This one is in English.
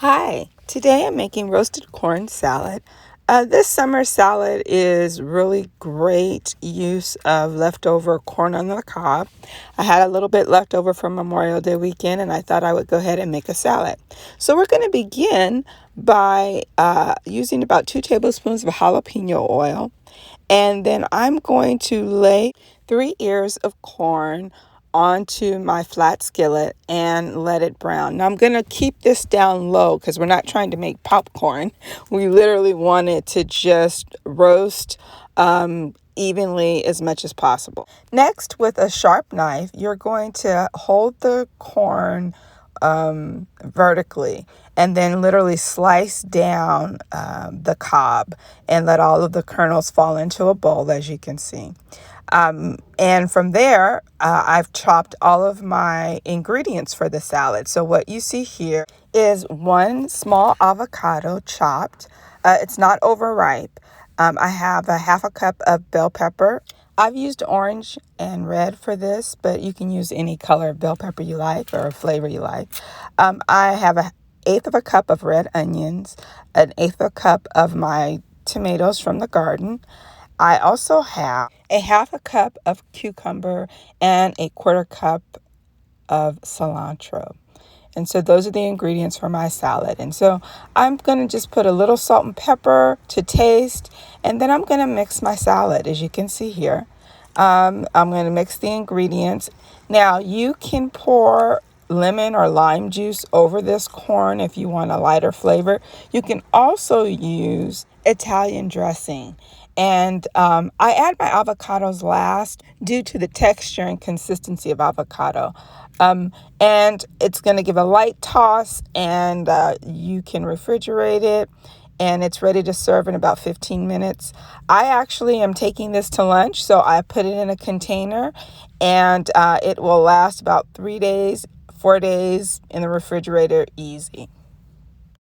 Hi, today I'm making roasted corn salad. This summer salad is really great use of leftover corn on the cob. I had a little bit left over from Memorial Day weekend and I thought I would go ahead and make a salad. So we're going to begin by using about 2 tablespoons of jalapeno oil. And then I'm going to lay 3 ears of corn onto my flat skillet and let it brown. Now I'm going to keep this down low because we're not trying to make popcorn. We literally want it to just roast evenly as much as possible. Next, with a sharp knife, you're going to hold the corn vertically and then literally slice down the cob and let all of the kernels fall into a bowl, as you can see. And from there, I've chopped all of my ingredients for the salad. So what you see here is 1 small avocado chopped. It's not overripe. I have a half a cup of bell pepper. I've used orange and red for this, but you can use any color of bell pepper you like or flavor you like. I have an eighth of a cup of red onions, an eighth of a cup of my tomatoes from the garden. I also have a half a cup of cucumber and a quarter cup of cilantro. And so those are the ingredients for my salad. And so I'm going to just put a little salt and pepper to taste, and then I'm going to mix my salad, as you can see here. I'm going to mix the ingredients. Now, you can pour lemon or lime juice over this corn if you want a lighter flavor. You can also use Italian dressing. And I add my avocados last due to the texture and consistency of avocado. And it's going to give a light toss, and you can refrigerate it, and it's ready to serve in about 15 minutes. I actually am taking this to lunch, so I put it in a container, and it will last about 3 days, 4 days in the refrigerator easy.